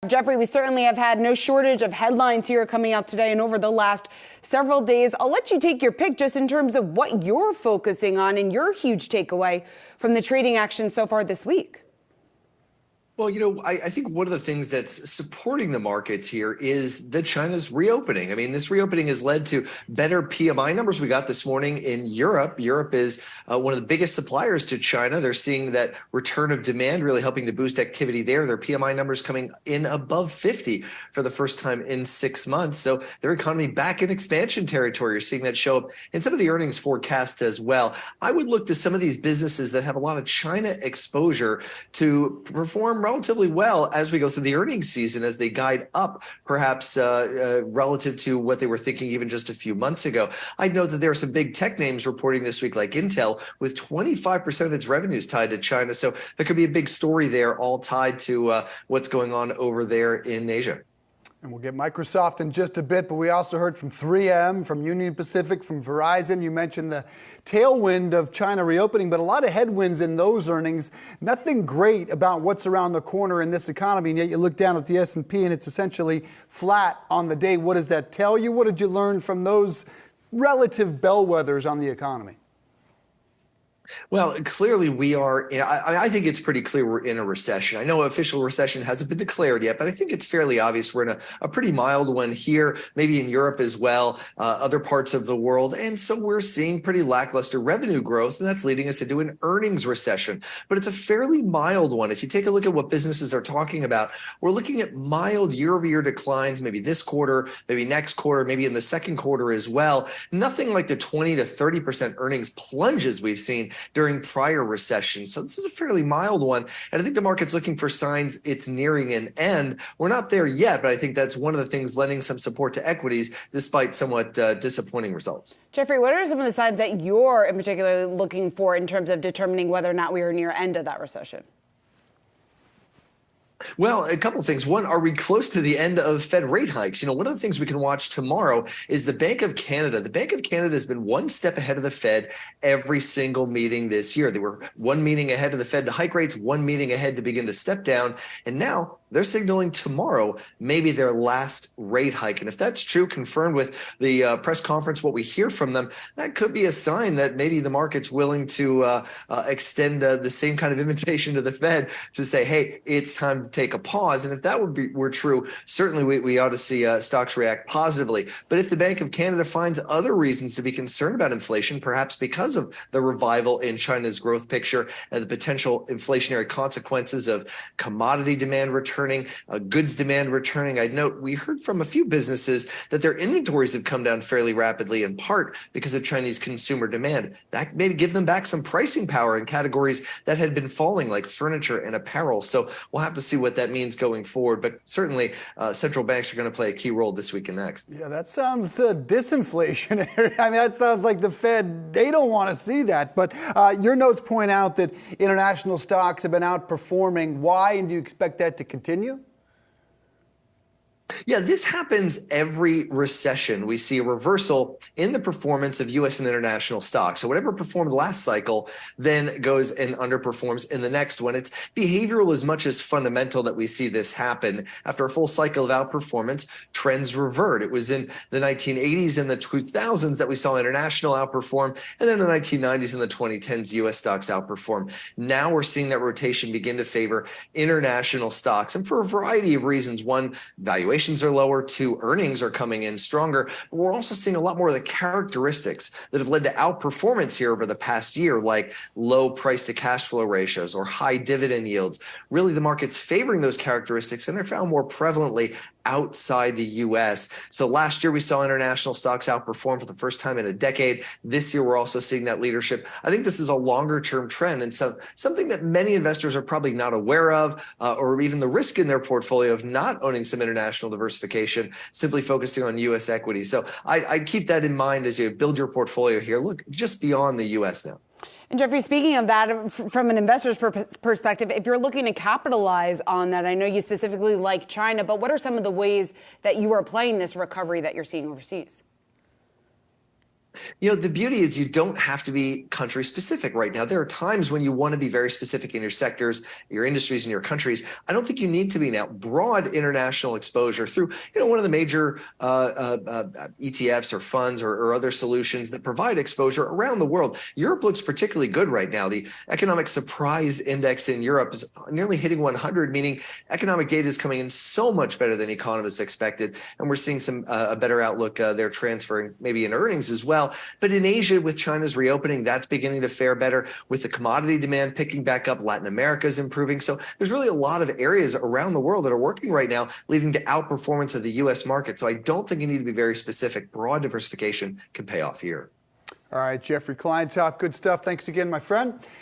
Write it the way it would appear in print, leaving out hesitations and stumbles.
Jeffrey, we certainly have had no shortage of headlines here coming out today and over the last several days. I'll let you take your pick just in terms of what you're focusing on and your huge takeaway from the trading action so far this week. Well, I think one of the things that's supporting the markets here is that China's reopening. I mean, this reopening has led to better PMI numbers we got this morning in Europe. Europe is one of the biggest suppliers to China. They're seeing that return of demand really helping to boost activity there. Their PMI numbers coming in above 50 for the first time in 6 months. So their economy back in expansion territory. You're seeing that show up in some of the earnings forecasts as well. I would look to some of these businesses that have a lot of China exposure to perform relatively well as we go through the earnings season, as they guide up perhaps relative to what they were thinking even just a few months ago. I'd note that there are some big tech names reporting this week like Intel with 25% of its revenues tied to China. So there could be a big story there all tied to what's going on over there in Asia. And we'll get Microsoft in just a bit, but we also heard from 3M, from Union Pacific, from Verizon. You mentioned the tailwind of China reopening, but a lot of headwinds in those earnings. Nothing great about what's around the corner in this economy, and yet you look down at the S&P and it's essentially flat on the day. What does that tell you? What did you learn from those relative bellwethers on the economy? Well, clearly we are, I think it's pretty clear we're in a recession. I know official recession hasn't been declared yet, but I think it's fairly obvious we're in a pretty mild one here, maybe in Europe as well, other parts of the world. And so we're seeing pretty lackluster revenue growth, and that's leading us into an earnings recession. But it's a fairly mild one. If you take a look at what businesses are talking about, we're looking at mild year-over-year declines, maybe this quarter, maybe next quarter, maybe in the second quarter as well. Nothing like the 20 to 30% earnings plunges we've seen during prior recessions. So this is a fairly mild one. And I think the market's looking for signs it's nearing an end. We're not there yet, but I think that's one of the things lending some support to equities despite somewhat disappointing results. Jeffrey, what are some of the signs that you're in particular looking for in terms of determining whether or not we are near end of that recession? Well, a couple of things. One, are we close to the end of Fed rate hikes? One of the things we can watch tomorrow is the Bank of Canada. The Bank of Canada has been one step ahead of the Fed every single meeting this year. They were one meeting ahead of the Fed to hike rates, one meeting ahead to begin to step down. And now they're signaling tomorrow maybe their last rate hike. And if that's true, confirmed with the press conference, what we hear from them, that could be a sign that maybe the market's willing to extend the same kind of invitation to the Fed to say, hey, it's time to take a pause. And if that were true, certainly we ought to see stocks react positively. But if the Bank of Canada finds other reasons to be concerned about inflation, perhaps because of the revival in China's growth picture and the potential inflationary consequences of commodity demand returning, goods demand returning, I'd note we heard from a few businesses that their inventories have come down fairly rapidly, in part because of Chinese consumer demand. That maybe give them back some pricing power in categories that had been falling, like furniture and apparel. So we'll have to see what that means going forward. But certainly central banks are going to play a key role this week and next. Yeah, that sounds disinflationary. I mean, that sounds like the Fed, they don't want to see that. But your notes point out that international stocks have been outperforming. Why, and do you expect that to continue? Yeah, this happens every recession. We see a reversal in the performance of U.S. and international stocks. So whatever performed last cycle then goes and underperforms in the next one. It's behavioral as much as fundamental that we see this happen. After a full cycle of outperformance, trends revert. It was in the 1980s and the 2000s that we saw international outperform, and then in the 1990s and the 2010s, U.S. stocks outperform. Now we're seeing that rotation begin to favor international stocks, and for a variety of reasons. One, valuation are lower, two, earnings are coming in stronger, but we're also seeing a lot more of the characteristics that have led to outperformance here over the past year, like low price to cash flow ratios or high dividend yields. Really, the market's favoring those characteristics, and they're found more prevalently outside the U.S. So last year we saw international stocks outperform for the first time in a decade. This year we're also seeing that leadership. I think this is a longer term trend, and so something that many investors are probably not aware of, or even the risk in their portfolio of not owning some international diversification, simply focusing on U.S. equities. So I'd keep that in mind as you build your portfolio here. Look just beyond the U.S. now. And Jeffrey, speaking of that, from an investor's perspective, if you're looking to capitalize on that, I know you specifically like China, but what are some of the ways that you are playing this recovery that you're seeing overseas? The beauty is you don't have to be country specific right now. There are times when you want to be very specific in your sectors, your industries, and your countries. I don't think you need to be now. Broad international exposure through, one of the major ETFs or funds or other solutions that provide exposure around the world. Europe looks particularly good right now. The economic surprise index in Europe is nearly hitting 100, meaning economic data is coming in so much better than economists expected. And we're seeing some a better outlook there transferring maybe in earnings as well. But in Asia, with China's reopening, that's beginning to fare better. With the commodity demand picking back up, Latin America is improving. So there's really a lot of areas around the world that are working right now, leading to outperformance of the U.S. market. So I don't think you need to be very specific. Broad diversification can pay off here. All right, Jeffrey Kleintop, good stuff. Thanks again, my friend.